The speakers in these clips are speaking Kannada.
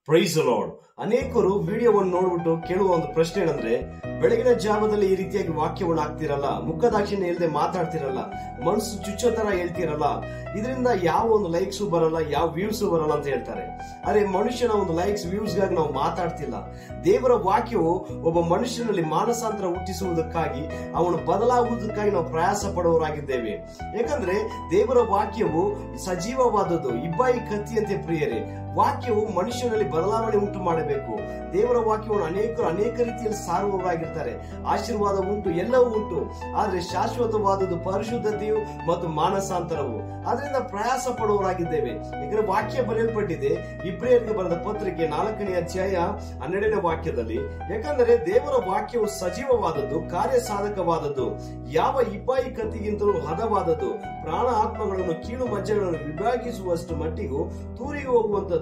Price lord. ಅನೇಕರು ವಿಡಿಯೋವನ್ನು ನೋಡ್ಬಿಟ್ಟು ಕೇಳುವ ಒಂದು ಪ್ರಶ್ನೆ ಏನಂದ್ರೆ, ಬೆಳಗಿನ ಜಾವದಲ್ಲಿ ಈ ರೀತಿಯಾಗಿ ವಾಕ್ಯವನ್ನು ಹಾಕ್ತಿರಲ್ಲ, ಮುಖದಾಕ್ಷಿಣ್ಯ ಇಲ್ಲದೆ ಮಾತಾಡ್ತಿರಲ್ಲ, ಮನಸ್ಸು ಚುಚ್ಚೋ ತರ ಹೇಳ್ತಿರಲ್ಲ, ಇದರಿಂದ ಯಾವ ಒಂದು ಲೈಕ್ಸ್ ಬರಲ್ಲ, ಯಾವ ವ್ಯೂಸ್ ಬರಲ್ಲ ಅಂತ ಹೇಳ್ತಾರೆ. ಅರೆ, ಮನುಷ್ಯನ ಒಂದು ಲೈಕ್ಸ್ ವ್ಯೂಸ್ ಗಾಗಿ ನಾವು ಮಾತಾಡ್ತಿಲ್ಲ. ದೇವರ ವಾಕ್ಯವು ಒಬ್ಬ ಮನುಷ್ಯನಲ್ಲಿ ಮಾನಸಾಂತರ ಹುಟ್ಟಿಸುವುದಕ್ಕಾಗಿ, ಅವನು ಬದಲಾಗುವುದಕ್ಕಾಗಿ ನಾವು ಪ್ರಯಾಸ ಪಡುವವರಾಗಿದ್ದೇವೆ. ಯಾಕಂದ್ರೆ ದೇವರ ವಾಕ್ಯವು ಸಜೀವವಾದದ್ದು, ಇಬ್ಬಾಯಿ ಕತ್ತಿಯಂತೆ ಪ್ರಿಯರೇ. ವಾಕ್ಯವು ಮನುಷ್ಯನಲ್ಲಿ ಬದಲಾವಣೆ ಉಂಟು ಮಾಡಬೇಕು. ದೇವರ ವಾಕ್ಯವನ್ನು ಅನೇಕ ರೀತಿಯಲ್ಲಿ ಸಾರುವವರಾಗಿರ್ತಾರೆ. ಆಶೀರ್ವಾದ ಉಂಟು, ಎಲ್ಲವೂ ಉಂಟು, ಆದ್ರೆ ಶಾಶ್ವತವಾದದ್ದು ಪರಿಶುದ್ಧತೆಯು ಮತ್ತು ಮಾನಸಾಂತರವು. ಅದರಿಂದ ಪ್ರಯಾಸ ಪಡುವವರಾಗಿದ್ದೇವೆ. ಯಾಕಂದ್ರೆ ವಾಕ್ಯ ಬರೆಯಲ್ಪಟ್ಟಿದೆ ಇಬ್ರಿಯರಿಗೆ ಬರೆದ ಪತ್ರಿಕೆ 4ನೇ ಅಧ್ಯಾಯ 12ನೇ ವಾಕ್ಯದಲ್ಲಿ, ಯಾಕಂದ್ರೆ ದೇವರ ವಾಕ್ಯವು ಸಜೀವವಾದದ್ದು, ಕಾರ್ಯ ಸಾಧಕವಾದದ್ದು, ಯಾವ ಇಬ್ಬಾಯಿ ಕತ್ತಿಗಿಂತಲೂ ಹದವಾದದ್ದು, ಪ್ರಾಣ ಆತ್ಮಗಳನ್ನು ಕೀಳು ಮಜ್ಜೆಗಳನ್ನು ವಿಭಾಗಿಸುವಷ್ಟು ಮಟ್ಟಿಗೂ ತೂರಿ ಹೋಗುವಂತದ್ದು,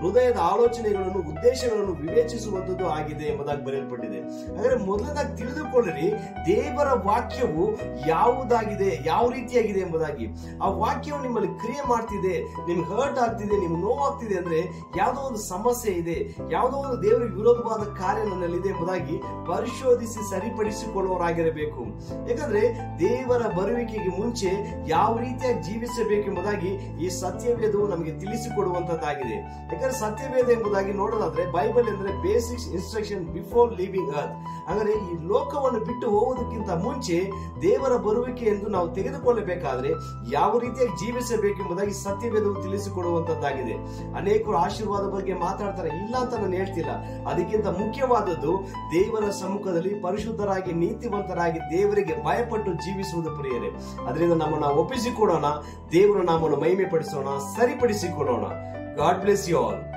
ಹೃದಯದ ಆಲೋಚನೆಗಳನ್ನು ಉದ್ದೇಶಗಳನ್ನು ವಿವೇಚಿಸುವಂತದ್ದು ಆಗಿದೆ ಎಂಬುದಾಗಿ ಬರೆಯಲ್ಪಟ್ಟಿದೆ. ಹಾಗಾದ್ರೆ ಮೊದಲನೇದಾಗಿ ತಿಳಿದುಕೊಳ್ಳಿರಿ, ದೇವರ ವಾಕ್ಯವು ಯಾವುದಾಗಿದೆ, ಯಾವ ರೀತಿಯಾಗಿದೆ ಎಂಬುದಾಗಿ. ಆ ವಾಕ್ಯವು ನಿಮ್ಮಲ್ಲಿ ಕ್ರಿಯೆ ಮಾಡ್ತಿದೆ, ನಿಮ್ಗೆ ಹರ್ಟ್ ಆಗ್ತಿದೆ, ನಿಮ್ಗೆ ನೋವಾಗ್ತಿದೆ ಅಂದ್ರೆ ಯಾವುದೋ ಒಂದು ಸಮಸ್ಯೆ ಇದೆ, ಯಾವುದೋ ಒಂದು ದೇವರಿಗೆ ವಿರೋಧವಾದ ಕಾರ್ಯ ನನ್ನಲ್ಲಿದೆ ಎಂಬುದಾಗಿ ಪರಿಶೋಧಿಸಿ ಸರಿಪಡಿಸಿಕೊಳ್ಳುವವರಾಗಿರಬೇಕು. ಯಾಕಂದ್ರೆ ದೇವರ ಬರುವಿಕೆಗೆ ಮುಂಚೆ ಯಾವ ರೀತಿಯಾಗಿ ಜೀವಿಸಬೇಕೆಂಬುದಾಗಿ ಈ ಸತ್ಯವೇದವು ನಮಗೆ ತಿಳಿಸಿಕೊಡುವಂತದ್ದಾಗಿದೆ. ಯಾಕಂದ್ರೆ ಸತ್ಯವೇದ ಎಂಬುದಾಗಿ ನೋಡೋದಾದ್ರೆ ಬೈಬಲ್ ಎಂದ್ರೆ basics instruction before living earth. ಹಾಗಾದ್ರೆ ಈ ಲೋಕವನ್ನು ಬಿಟ್ಟು ಹೋಗುವುದಕ್ಕಿಂತ ಮುಂಚೆ ದೇವರ ಬರುವಿಕೆ ಎಂದು ನಾವು ತೆಗೆದುಕೊಳ್ಳಬೇಕಾದ್ರೆ ಯಾವ ರೀತಿಯಾಗಿ ಜೀವಿಸಬೇಕೆಂಬುದಾಗಿ ಸತ್ಯವೇದವು ತಿಳಿಸಿಕೊಡುವಂತದ್ದಾಗಿದೆ. ಅನೇಕರು ಆಶೀರ್ವಾದ ಬಗ್ಗೆ ಮಾತಾಡ್ತಾರೆ, ಇಲ್ಲ ಅಂತ ನಾನು ಹೇಳ್ತಿಲ್ಲ. ಅದಕ್ಕಿಂತ ಮುಖ್ಯವಾದದ್ದು ದೇವರ ಸಮ್ಮುಖದಲ್ಲಿ ಪರಿಶುದ್ಧರಾಗಿ, ನೀತಿವಂತರಾಗಿ, ದೇವರಿಗೆ ಭಯಪಟ್ಟು ಜೀವಿಸುವುದು ಪ್ರಿಯರೇ. ಅದರಿಂದ ನಮ್ಮನ್ನು ಒಪ್ಪಿಸಿಕೊಡೋಣ, ದೇವರ ನಾಮವನ್ನು ಮಹಿಮೆ ಪಡಿಸೋಣ, ಸರಿಪಡಿಸಿಕೊಳ್ಳೋಣ. God bless you all.